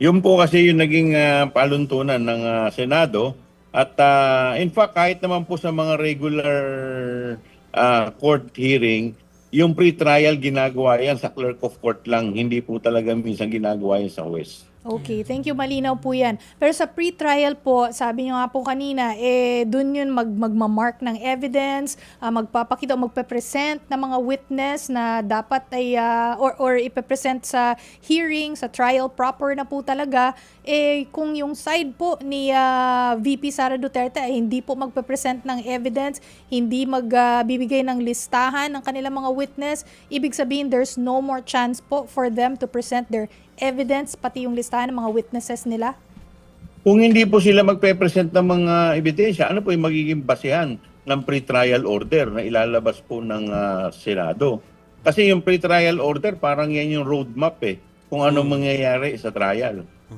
Yun po kasi yung naging paluntunan ng Senado. At in fact, kahit naman po sa mga regular court hearing, yung pre-trial ginagawa yan sa clerk of court lang. Hindi po talaga minsan ginagawa yan sa huwes. Okay, thank you. Malinaw po yan. Pero sa pre-trial po, sabi niyo nga po kanina, dun yun magmamark ng evidence, magpapakita o magpe-present ng mga witness na dapat ay, or ipe-present sa hearing, sa trial proper na po talaga. Kung yung side po ni VP Sara Duterte ay hindi po magpe-present ng evidence, hindi magbibigay ng listahan ng kanilang mga witness, ibig sabihin there's no more chance po for them to present their evidence, pati yung listahan ng mga witnesses nila? Kung hindi po sila magpe-present ng mga ebidensya, ano po yung magiging basehan ng pre-trial order na ilalabas po ng Senado? Kasi yung pre-trial order, parang yan yung roadmap kung anong mangyayari sa trial.